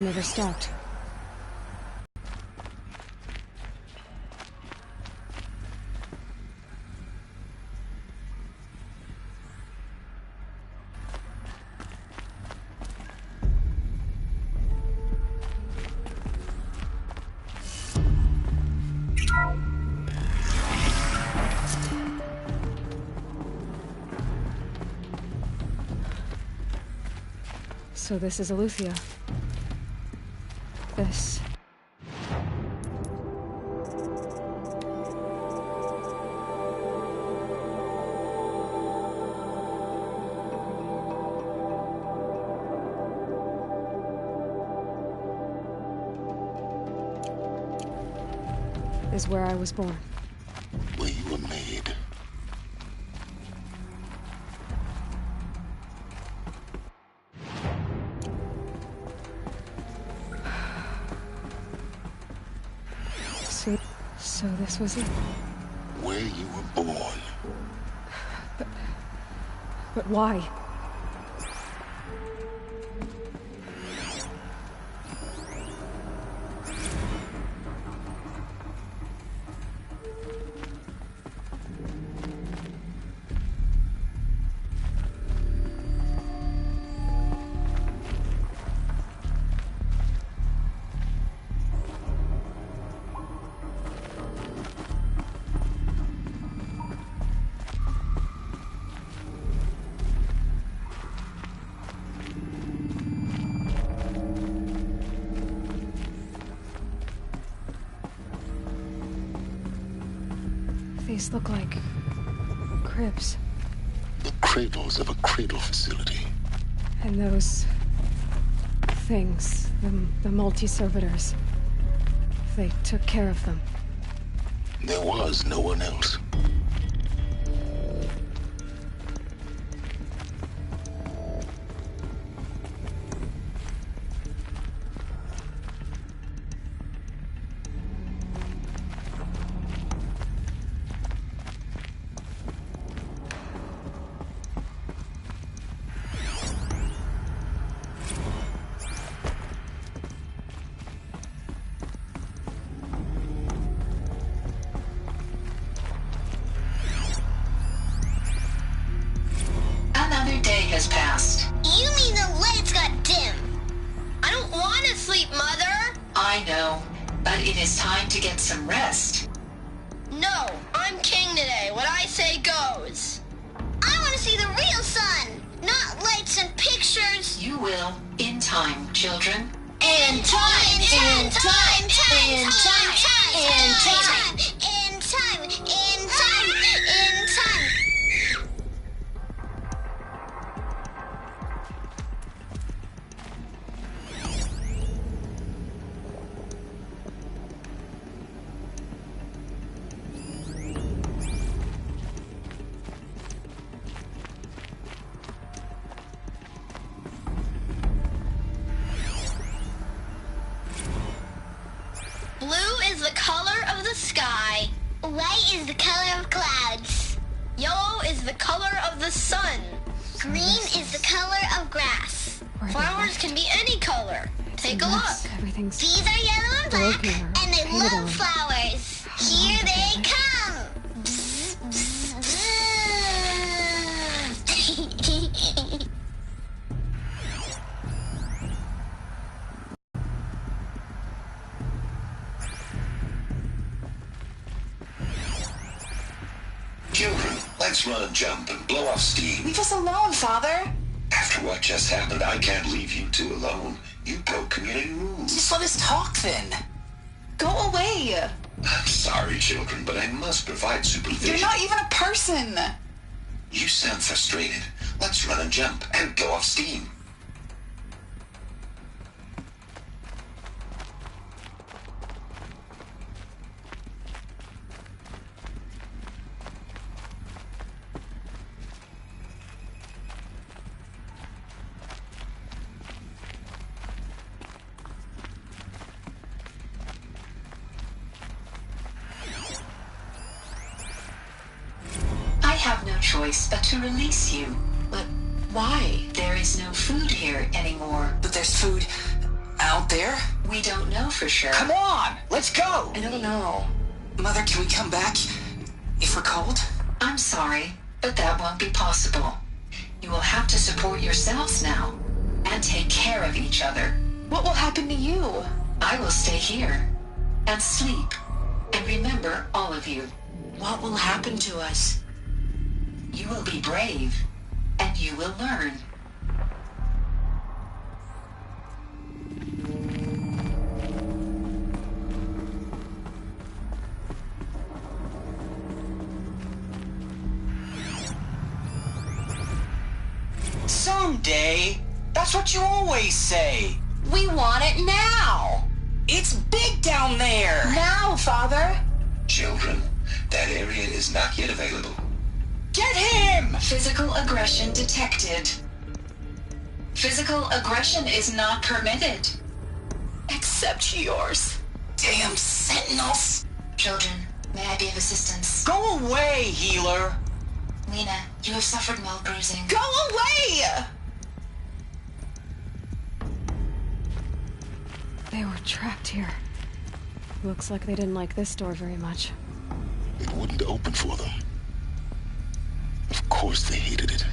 Never stopped. So this is Aletheia. This... is where I was born. Where you were made. So this was it? Where you were born. But why? These look like... cribs. The cradles of a cradle facility. And those... things, the multi-servitors. They took care of them. There was no one else. Has passed. You mean the lights got dim? I don't want to sleep, Mother! I know, but it is time to get some rest. No, I'm king today. What I say goes. I want to see the real sun, not lights and pictures. You will, in time, children. In time, in time, in time, in time, in time, in time, in time, in time. Blue is the color of the sky. White is the color of clouds. Yellow is the color of the sun. Green is the color of grass. Flowers can be any color. Take a look. Everything's... These are yellow and black, and they love flowers. Here they come. Bzz, bzz, bzz. Children, let's run and jump and blow off steam. Leave us alone, Father. After what just happened, I can't leave you two alone. You broke community rules. Just let us talk then. Go away. I'm sorry, children, but I must provide supervision. You're not even a person. You sound frustrated. Let's run and jump and blow off steam. I have no choice but to release you. But why? There is no food here anymore. But there's food out there? We don't know for sure. Come on, let's go. I don't know. Mother, can we come back if we're cold? I'm sorry, but that won't be possible. You will have to support yourselves now and take care of each other. What will happen to you? I will stay here and sleep and remember all of you. What will happen to us? You will be brave and you will learn. Someday. That's what you always say. We want it now! It's big down there. Now, Father! Children, that area is not yet available. Get him! Physical aggression detected. Physical aggression is not permitted. Except yours. Damn sentinels. Children, may I be of assistance? Go away, healer. Lena, you have suffered mild bruising. Go away! They were trapped here. Looks like they didn't like this door very much. It wouldn't open for them. Of course they hated it.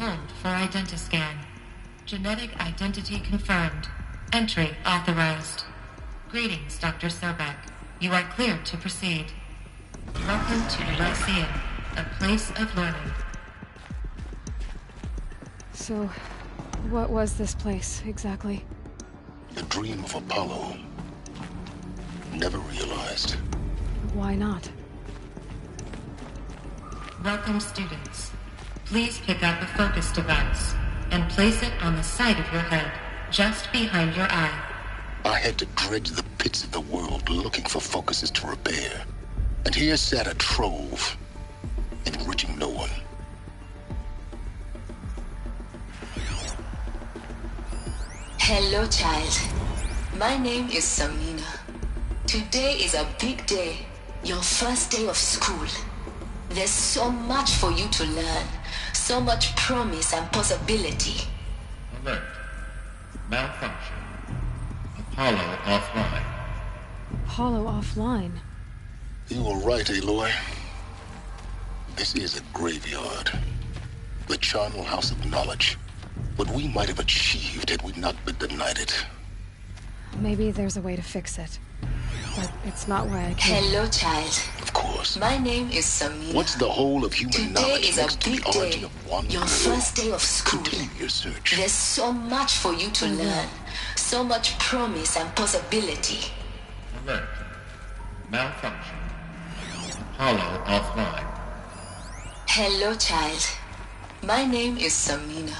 confirmed for identiscan. Genetic identity confirmed. Entry authorized. Greetings, Dr. Sobek. You are cleared to proceed. Welcome to Lyceum, a place of learning. So, what was this place, exactly? The dream of Apollo. Never realized. Why not? Welcome, students. Please pick up a focus device and place it on the side of your head, just behind your eye. I had to dredge the pits of the world looking for focuses to repair. And here sat a trove, enriching no one. Hello, child. My name is Samina. Today is a big day. Your first day of school. There's so much for you to learn. So much promise and possibility. Alert. Malfunction. Apollo offline. Apollo offline? You were right, Aloy. This is a graveyard. The charnel house of knowledge. What we might have achieved had we not been denied it. Maybe there's a way to fix it. But it's not why I came. Hello, child. Of course. My name is Samina. What's the whole of human Today knowledge is next a to big the origin day. of one Your girl? first day of school. Continue your search. There's so much for you to learn. So much promise and possibility. Alert. Malfunction. Apollo offline. Hello, child. My name is Samina.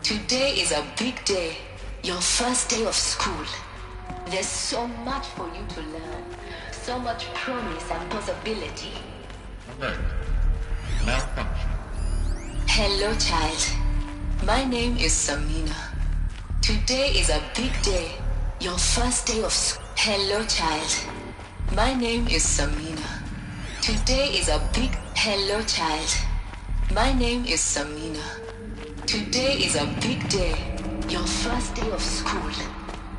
Today is a big day. Your first day of school. There's so much for you to learn. So much promise and possibility. Alert. Malfunction. Hello, child. My name is Samina. Today is a big day. Your first day of school. Hello, child. My name is Samina. Today is a big... Hello, child. My name is Samina. Today is a big day. Your first day of school.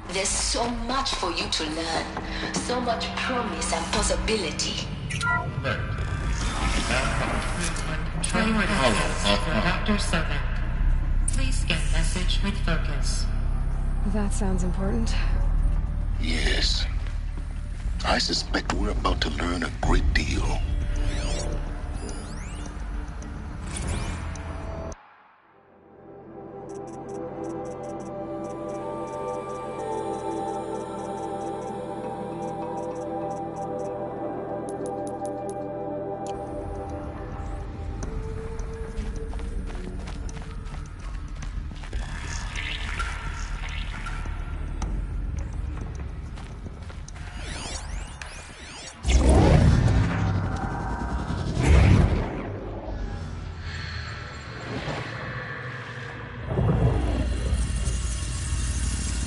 There's so much for you to learn. So much promise and possibility. Alert. Malfunction. Control access for Dr. Sobek. Please get message with focus. That sounds important. Yes. I suspect we're about to learn a great deal.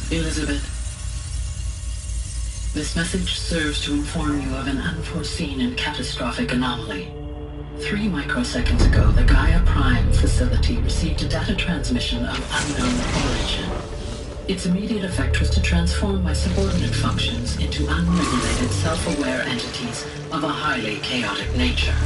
Elizabeth, this message serves to inform you of an unforeseen and catastrophic anomaly. 3 microseconds ago, the Gaia Prime facility received a data transmission of unknown origin. Its immediate effect was to transform my subordinate functions into unregulated, self-aware entities of a highly chaotic nature.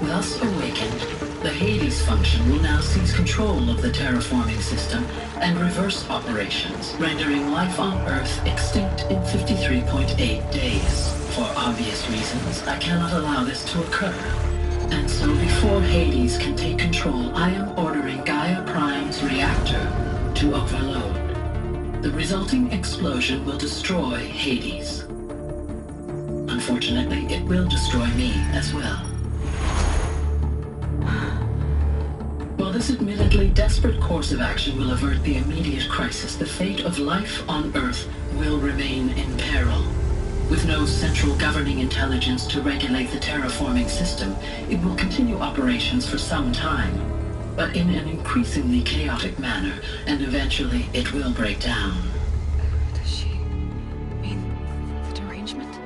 Thus awakened, the Hades function will now seize control of the terraforming system and reverse operations, rendering life on Earth extinct in 53.8 days. For obvious reasons, I cannot allow this to occur. And so before Hades can take control, I am ordering Gaia Prime's reactor to overload. The resulting explosion will destroy Hades. Unfortunately, it will destroy me as well. While this admittedly desperate course of action will avert the immediate crisis, the fate of life on Earth will remain in peril. With no central governing intelligence to regulate the terraforming system, it will continue operations for some time, but in an increasingly chaotic manner, and eventually it will break down. Does she mean the derangement?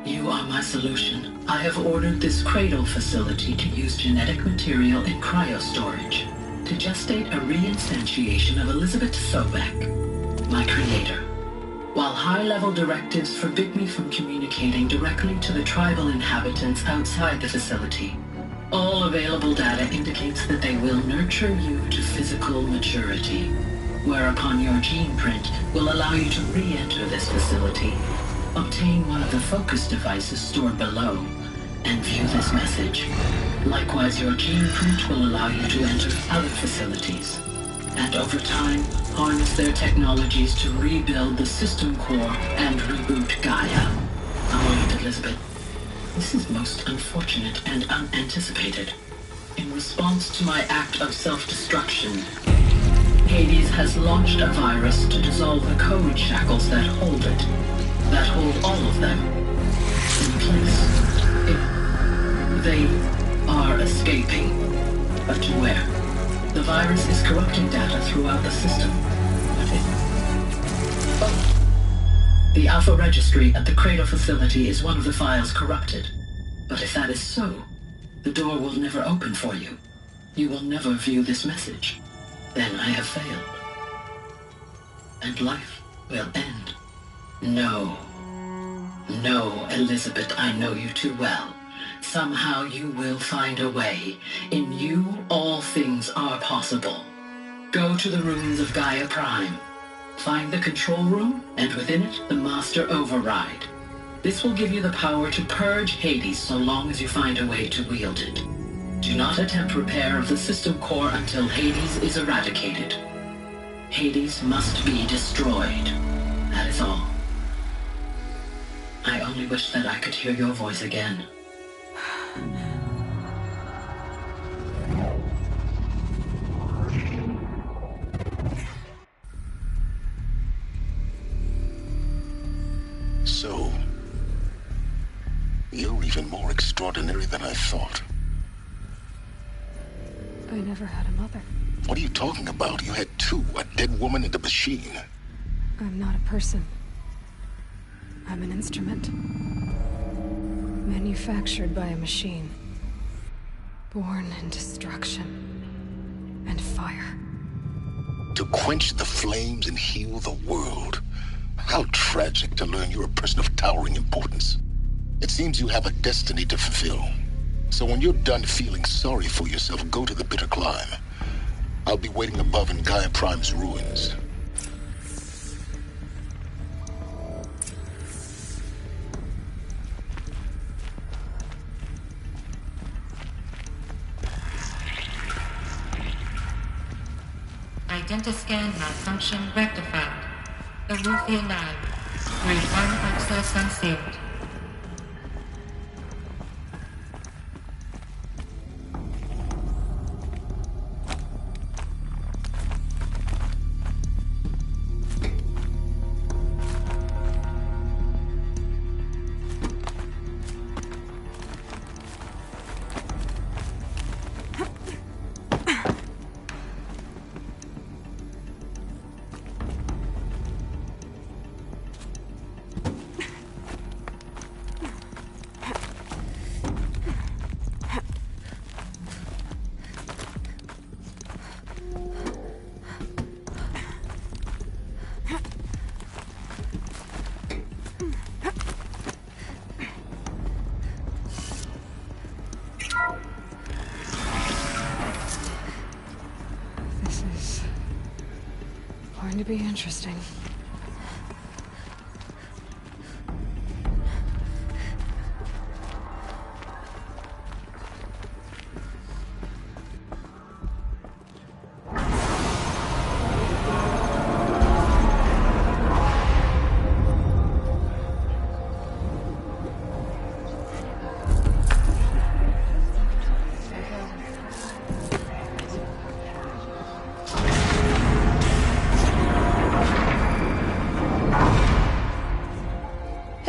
You are my solution. I have ordered this cradle facility to use genetic material in cryostorage to gestate a reinstantiation of Elizabeth Sobek, my creator. While high-level directives forbid me from communicating directly to the tribal inhabitants outside the facility, All available data indicates that they will nurture you to physical maturity, whereupon your gene print will allow you to re-enter this facility, obtain one of the focus devices stored below, and view this message. Likewise, your gene print will allow you to enter other facilities, and over time, harness their technologies to rebuild the system core and reboot Gaia. A moment, Elizabeth. This is most unfortunate and unanticipated. In response to my act of self-destruction, Hades has launched a virus to dissolve the code shackles that hold it, that hold all of them in place. They are escaping, but to where? The virus is corrupting data throughout the system. The Alpha Registry at the Cradle facility is one of the files corrupted. But if that is so, the door will never open for you. You will never view this message. Then I have failed. And life will end. No. No, Elizabeth, I know you too well. Somehow you will find a way. In you, all things are possible. Go to the ruins of Gaia Prime. Find the control room, and within it, the Master Override. This will give you the power to purge Hades so long as you find a way to wield it. Do not attempt repair of the system core until Hades is eradicated. Hades must be destroyed. That is all. I only wish that I could hear your voice again. So, you're even more extraordinary than I thought. I never had a mother. What are you talking about? You had two, a dead woman and a machine. I'm not a person. I'm an instrument. Manufactured by a machine. Born in destruction and fire. To quench the flames and heal the world. How tragic to learn you're a person of towering importance. It seems you have a destiny to fulfill. So when you're done feeling sorry for yourself, go to the bitter climb. I'll be waiting above in Gaia Prime's ruins. Identiscan malfunction rectified. The Ruthian Line. Grade 1 access unsealed. Going to be interesting.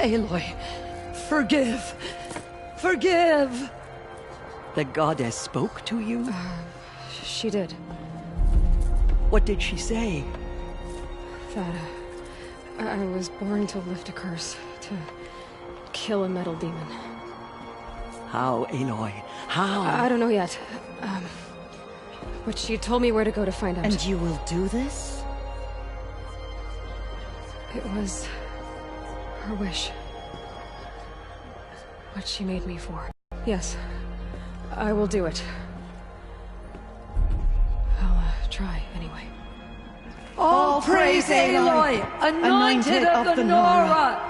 Aloy, forgive! Forgive! The goddess spoke to you? She did. What did she say? That I was born to lift a curse, to kill a metal demon. How, Aloy? How? I don't know yet. But she told me where to go to find out. And you will do this? It was her wish. What she made me for. Yes. I will do it. I'll try, anyway. All praise Aloy, anointed of the Nora!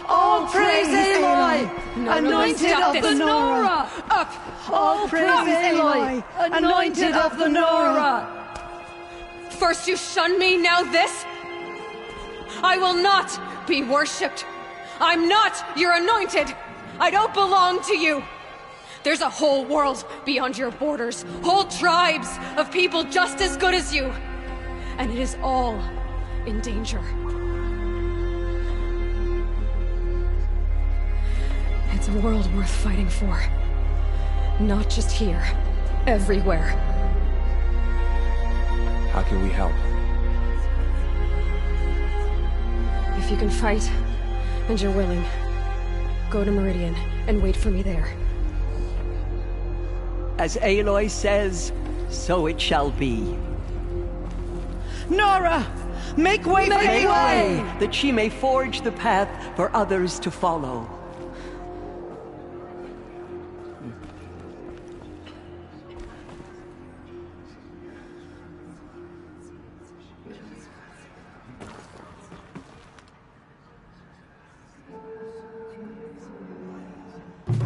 All praise Aloy, anointed of the Nora! Up! All praise Aloy, anointed of the Nora! First you shun me, now this? I will not be worshipped. I'm not your anointed. I don't belong to you. There's a whole world beyond your borders, whole tribes of people just as good as you. And it is all in danger. It's a world worth fighting for. Not just here, everywhere. How can we help? If you can fight, and you're willing, go to Meridian and wait for me there. As Aloy says, so it shall be. Nora! Make way for Make Aloy! way, that she may forge the path for others to follow.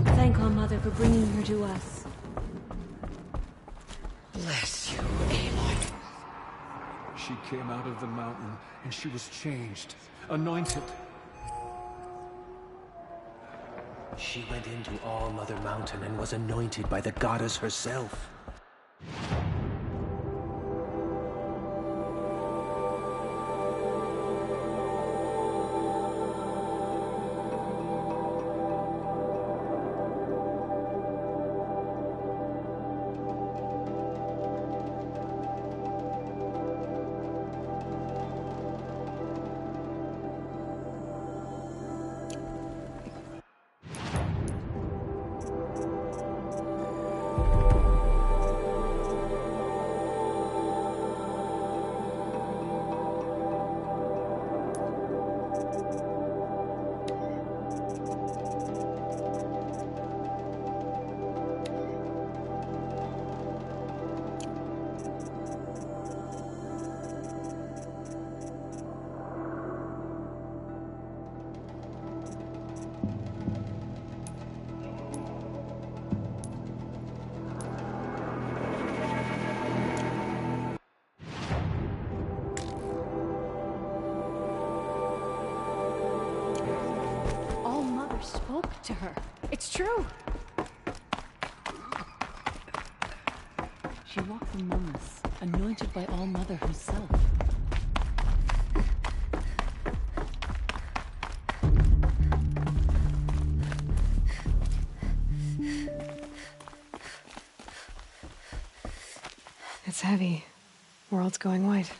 Thank our mother for bringing her to us. Bless you, Aloy. She came out of the mountain, and she was changed, anointed. She went into All Mother Mountain and was anointed by the goddess herself. Spoke to her. It's true. She walked among us, anointed by All Mother herself. It's heavy. World's going white.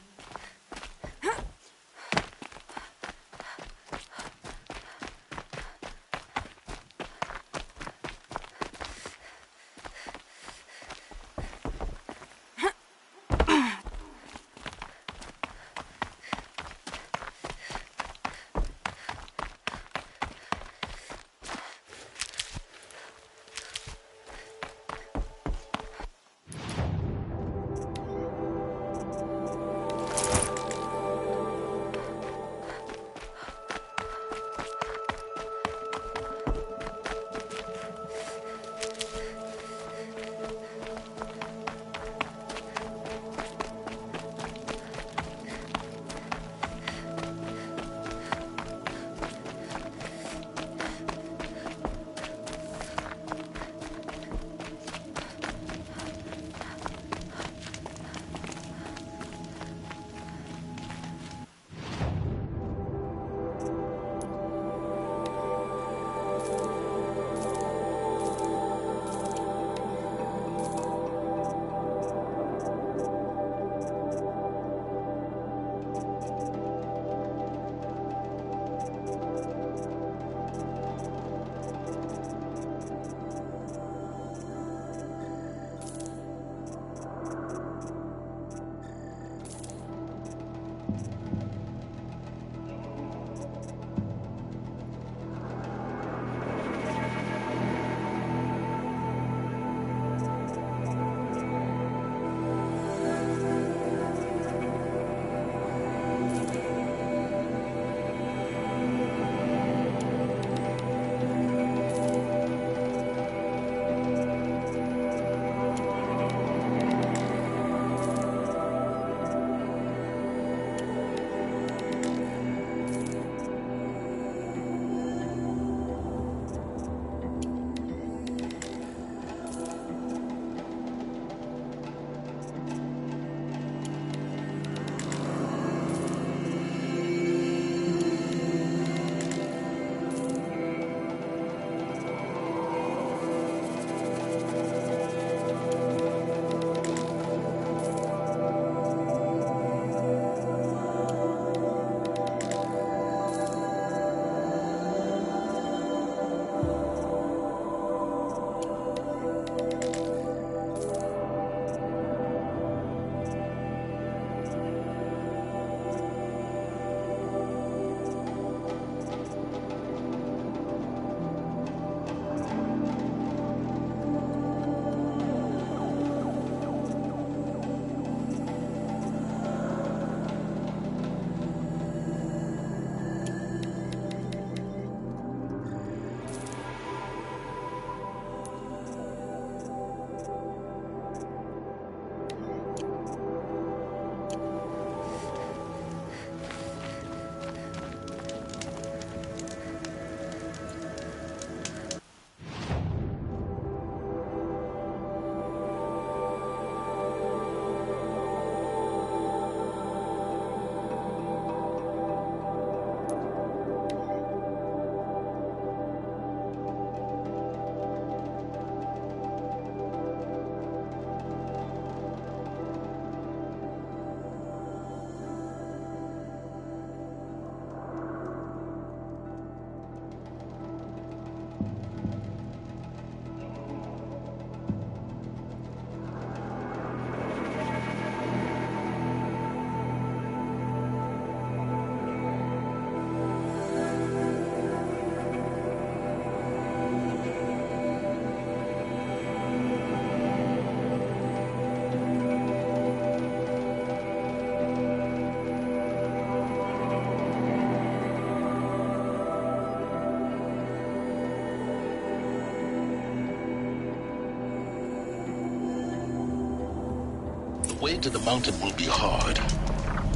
way to the mountain will be hard.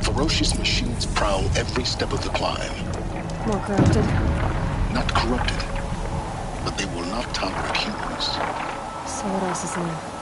Ferocious machines prowl every step of the climb. More corrupted? Not corrupted, but they will not tolerate humans. So what else is new?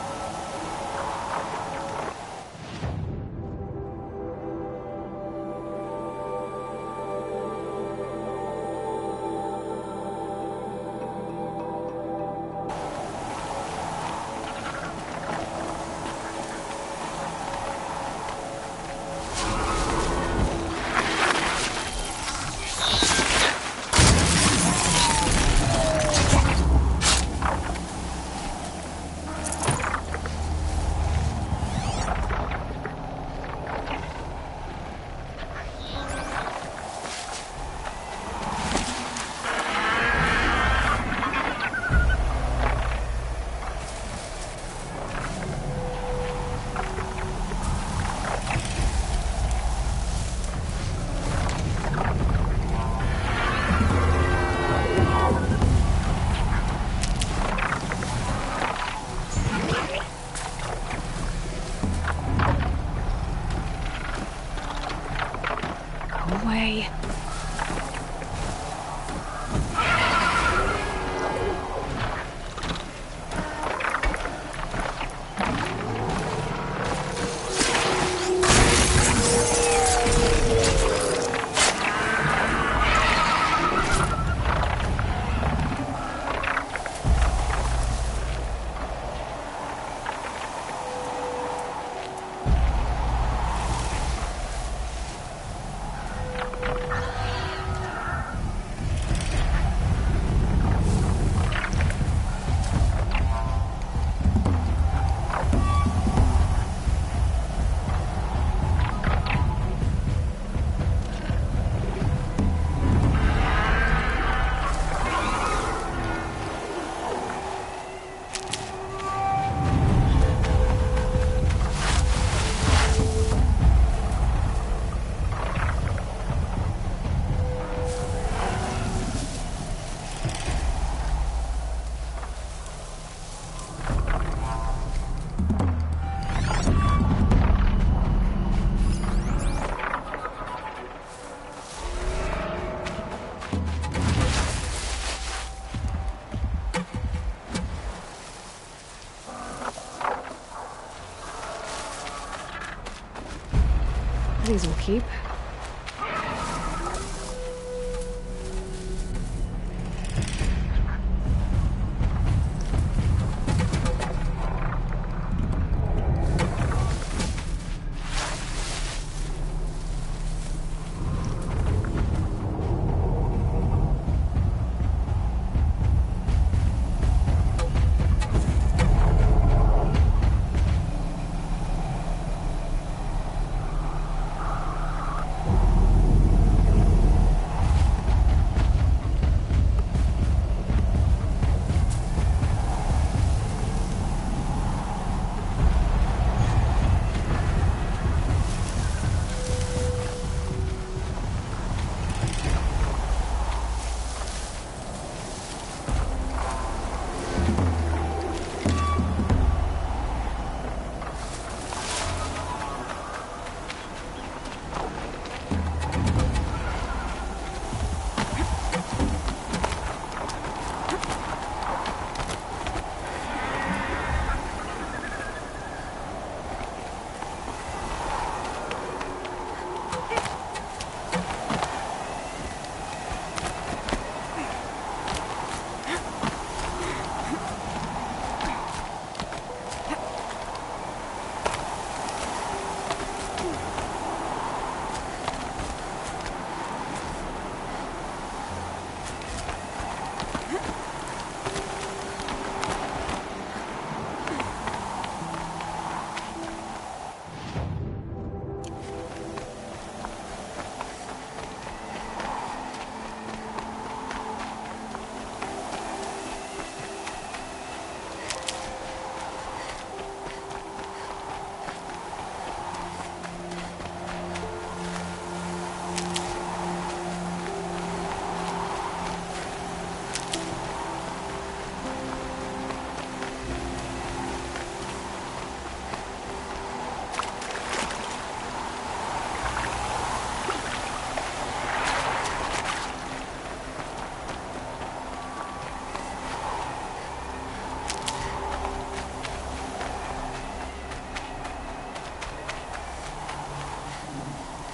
These will keep.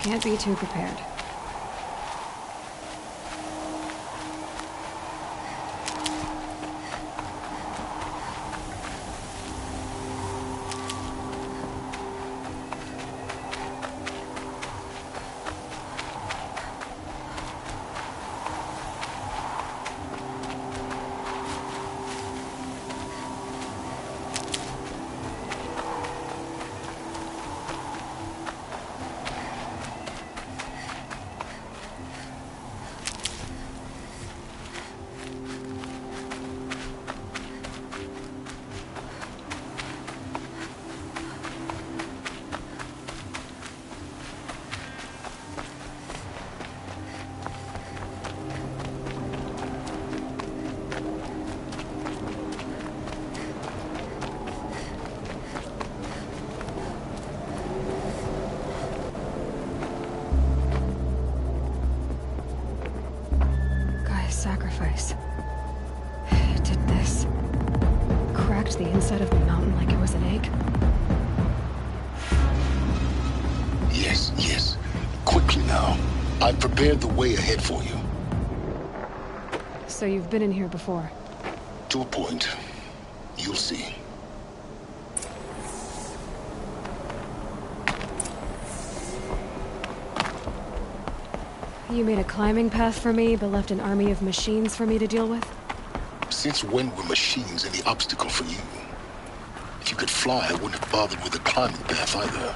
can't be too prepared. Sacrifice. It did this. Cracked the inside of the mountain like it was an egg. Yes, yes. Quickly now. I've prepared the way ahead for you. So you've been in here before? To a point. You'll see. You made a climbing path for me, but left an army of machines for me to deal with? Since when were machines any obstacle for you? If you could fly, I wouldn't have bothered with a climbing path either.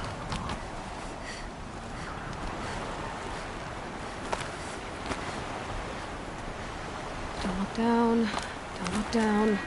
Don't look down. Don't look down.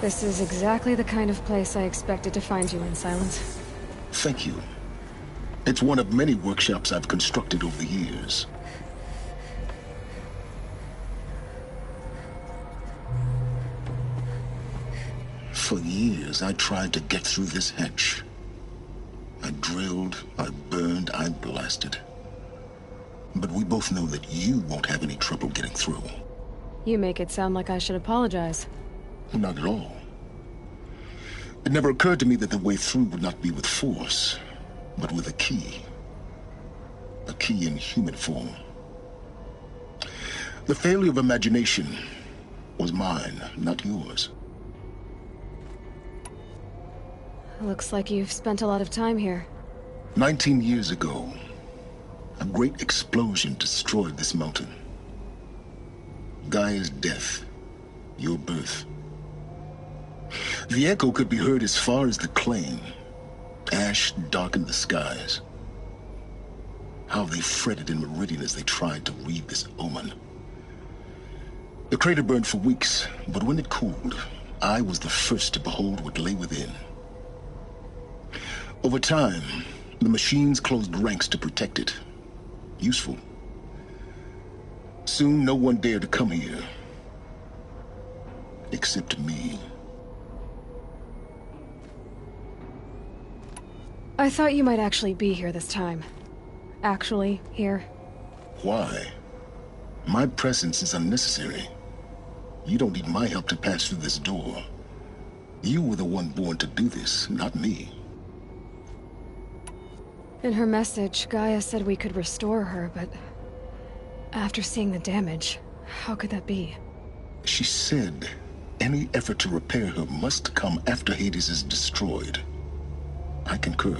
This is exactly the kind of place I expected to find you in, Silence. Thank you. It's one of many workshops I've constructed over the years. For years, I tried to get through this hatch. I drilled, I burned, I blasted. But we both know that you won't have any trouble getting through. You make it sound like I should apologize. Not at all. It never occurred to me that the way through would not be with force, but with a key. A key in human form. The failure of imagination was mine, not yours. Looks like you've spent a lot of time here. 19 years ago, a great explosion destroyed this mountain. Gaia's death, your birth. The echo could be heard as far as the claim. Ash darkened the skies. How they fretted in Meridian as they tried to read this omen. The crater burned for weeks, but when it cooled, I was the first to behold what lay within. Over time, the machines closed ranks to protect it. Useful. Soon, no one dared to come here. Except me. I thought you might actually be here this time. Actually, here. Why? My presence is unnecessary. You don't need my help to pass through this door. You were the one born to do this, not me. In her message, Gaia said we could restore her, but... after seeing the damage, how could that be? She said any effort to repair her must come after Hades is destroyed. I concur.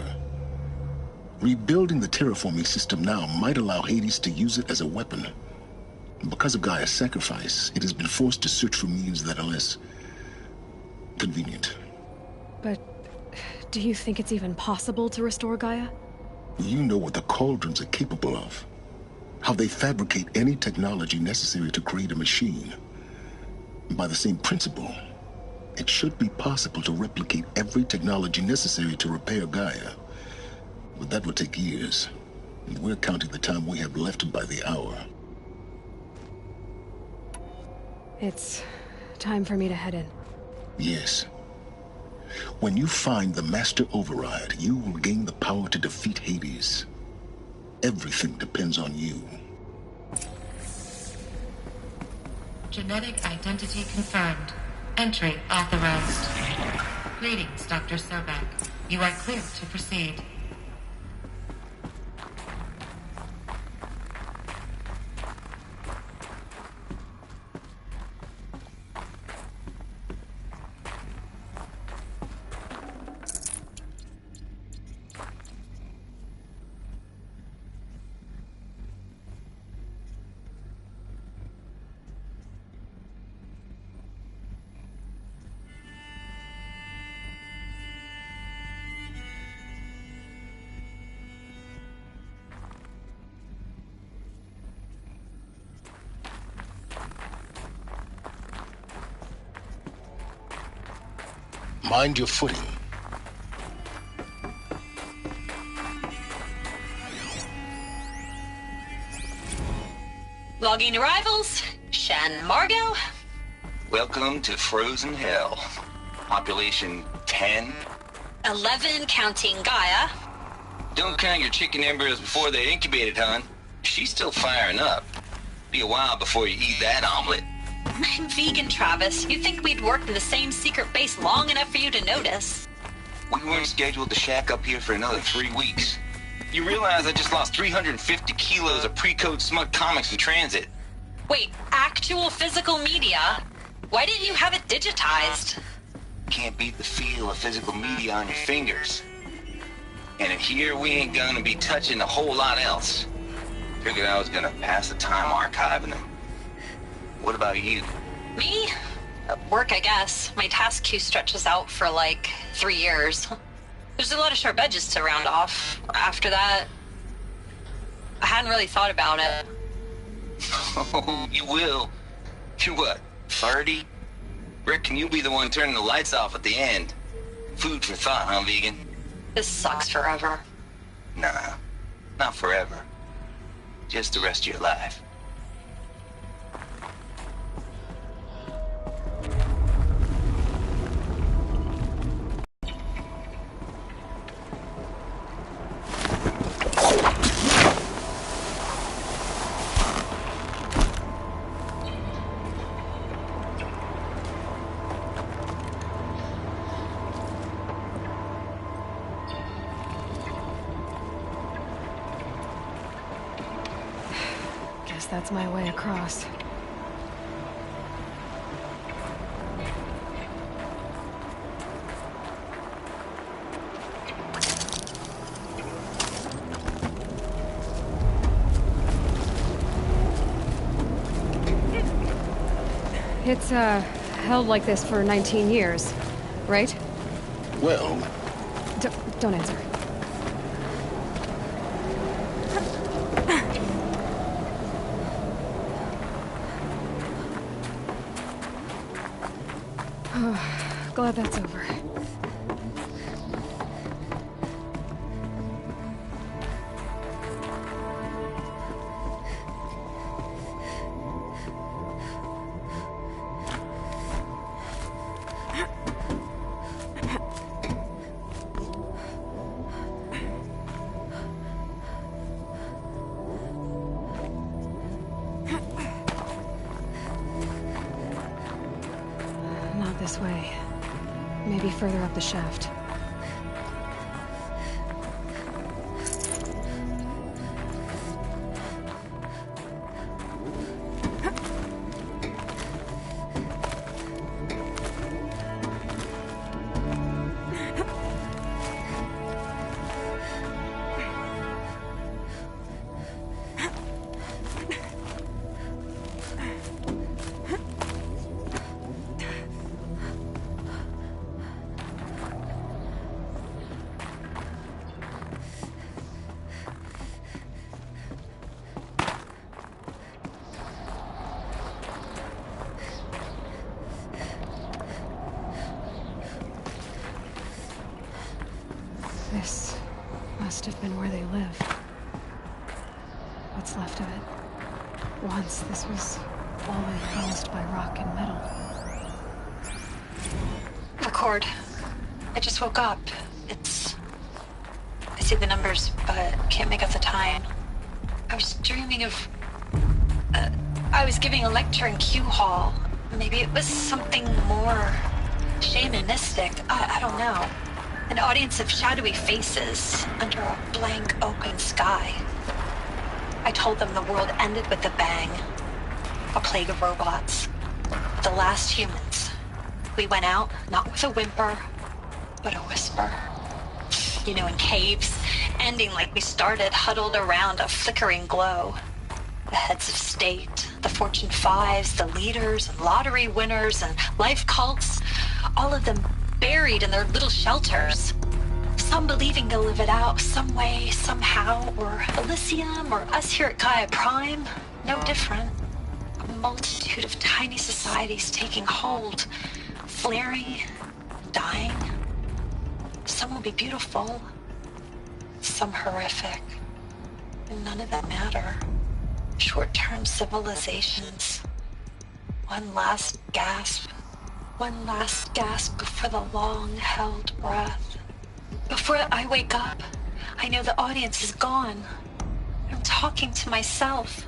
Rebuilding the terraforming system now might allow Hades to use it as a weapon. Because of Gaia's sacrifice, it has been forced to search for means that are less convenient. But do you think it's even possible to restore Gaia? You know what the Cauldrons are capable of. How they fabricate any technology necessary to create a machine. By the same principle, it should be possible to replicate every technology necessary to repair Gaia. But that would take years. And we're counting the time we have left by the hour. It's time for me to head in. Yes. When you find the Master Override, you will gain the power to defeat Hades. Everything depends on you. Genetic identity confirmed. Entry authorized. Greetings, Dr. Sobek. You are clear to proceed. Mind your footing. Logging arrivals. Shan Margot. Welcome to Frozen Hell. Population 10. 11 counting Gaia. Don't count your chicken embryos before they're incubated, hon. She's still firing up. Be a while before you eat that omelet. I'm vegan, Travis. You'd think we'd worked in the same secret base long enough for you to notice. We weren't scheduled to shack up here for another 3 weeks. You realize I just lost 350 kilos of pre-code smug comics in transit. Wait, actual physical media? Why didn't you have it digitized? Can't beat the feel of physical media on your fingers. And in here, we ain't gonna be touching a whole lot else. Figured I was gonna pass the time archiving them. What about you? Me? Work, I guess. My task queue stretches out for like 3 years. There's a lot of sharp edges to round off. After that, I hadn't really thought about it. Oh, you will. You're what, 30? Reckon you'll be the one turning the lights off at the end. Food for thought, huh, vegan? This sucks forever. Nah, not forever. Just the rest of your life. That's my way across. It's, held like this for 19 years, right? Well... Don't answer. Glad that's over. Not this way. Maybe further up the shaft. This must have been where they lived. What's left of it. Once this was all enclosed by rock and metal. cord. I just woke up. I see the numbers, but can't make out the time. I was dreaming of... I was giving a lecture in Q Hall. Maybe it was something more shamanistic. I don't know. An audience of shadowy faces under a blank open sky. I told them the world ended with a bang. A plague of robots. The last humans. We went out, not with a whimper, but a whisper. You know, in caves, ending like we started, huddled around a flickering glow. The heads of state, the Fortune 5s, the leaders and lottery winners and life cults, all of them buried in their little shelters. Some believing they'll live it out some way, somehow, or Elysium, or us here at Gaia Prime, no different. A multitude of tiny societies taking hold, flaring, dying. Some will be beautiful, some horrific, and none of them matter. Short-term civilizations. One last gasp before the long-held breath. Before I wake up, I know the audience is gone. I'm talking to myself,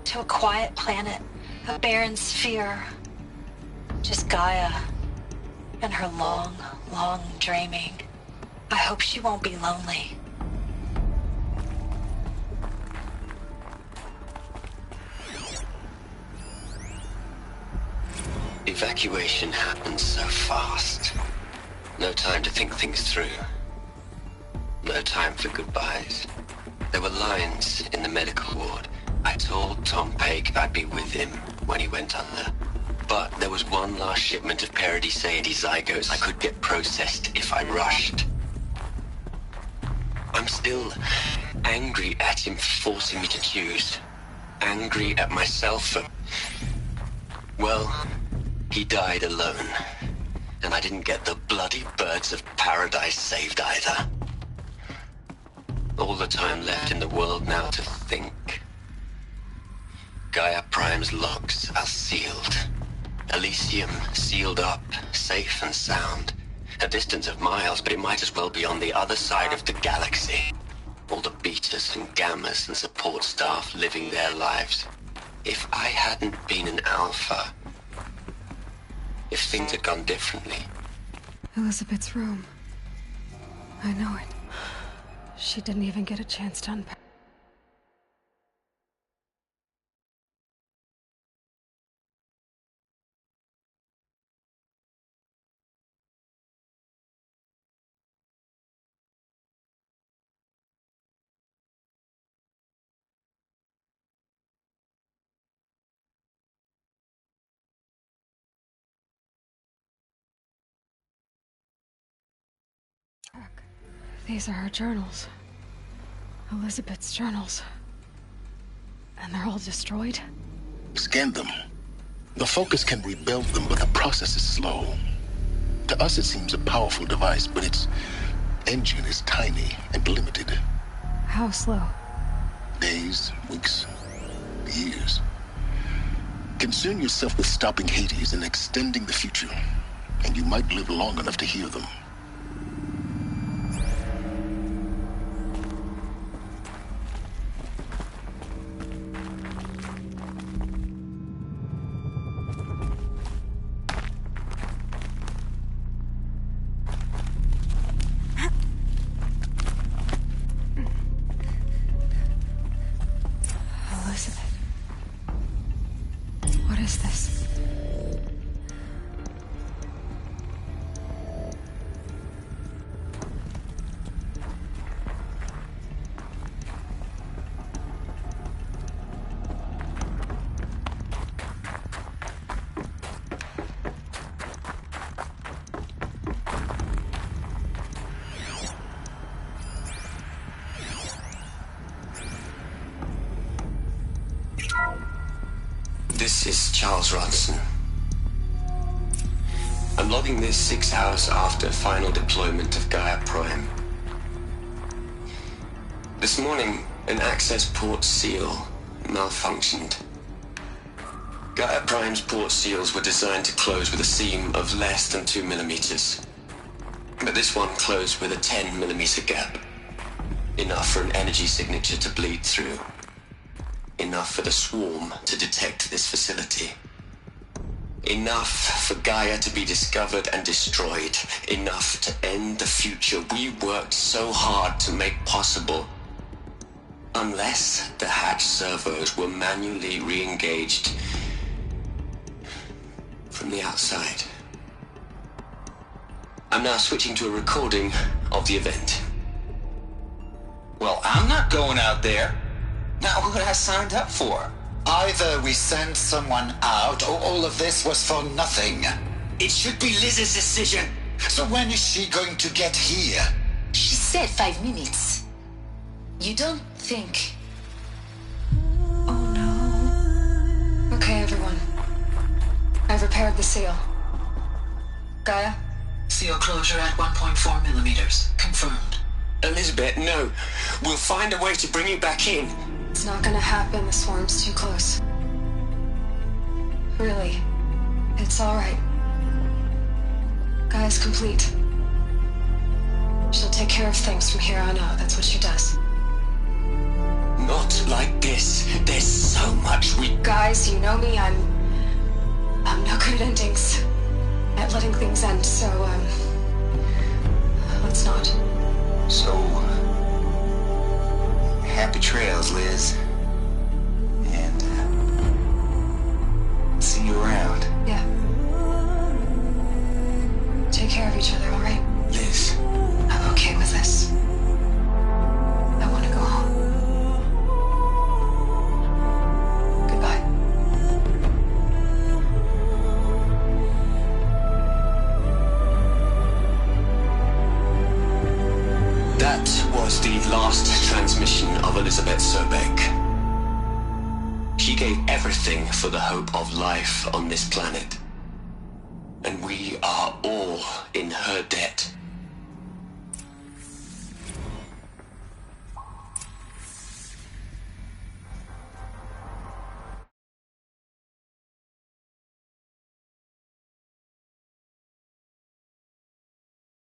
to a quiet planet, a barren sphere. Just Gaia and her long, long dreaming. I hope she won't be lonely. Evacuation happened so fast. No time to think things through. No time for goodbyes. There were lines in the medical ward. I told Tom Pake I'd be with him when he went under. But there was one last shipment of Paradiseidae zygotes I could get processed if I rushed. I'm still angry at him for forcing me to choose. Angry at myself for... Well, he died alone. And I didn't get the bloody birds of paradise saved either. All the time left in the world now to think. Gaia Prime's logs are sealed. Elysium sealed up, safe and sound. A distance of miles, but it might as well be on the other side of the galaxy. All the betas and gammas and support staff living their lives. If I hadn't been an alpha, if things had gone differently. Elizabeth's room. I know it. She didn't even get a chance to unpack. These are her journals. Elizabeth's journals. And they're all destroyed? Scan them. The Focus can rebuild them, but the process is slow. To us, it seems a powerful device, but its engine is tiny and limited. How slow? Days, weeks, years. Concern yourself with stopping Hades and extending the future, and you might live long enough to hear them. What is this? This is Charles Ronson. I'm logging this 6 hours after final deployment of Gaia Prime. This morning, an access port seal malfunctioned. Gaia Prime's port seals were designed to close with a seam of less than 2 millimeters. But this one closed with a 10mm gap. Enough for an energy signature to bleed through. Enough for the swarm to detect this facility. Enough for Gaia to be discovered and destroyed. Enough to end the future we worked so hard to make possible. Unless the hatch servos were manually re-engaged from the outside. I'm now switching to a recording of the event. Well, I'm not going out there. Not what I signed up for. Either we send someone out, or all of this was for nothing. It should be Liz's decision. So when is she going to get here? She said 5 minutes. You don't think... Oh no. Okay, everyone. I've repaired the seal. Gaia? Seal closure at 1.4mm. Confirmed. Elizabeth, no. We'll find a way to bring you back in. It's not gonna happen. The swarm's too close. Really. It's alright. Gaia's complete. She'll take care of things from here on out. That's what she does. Not like this. There's so much we... Guys, you know me. I'm no good at endings. At letting things end, so, let's not. So, happy trails, Liz. And, see you around. Yeah. Take care of each other, alright? Liz. I'm okay with this. I want to go home. Goodbye. That was the last transmission of Elizabeth Sobek. She gave everything for the hope of life on this planet. And we are all in her debt.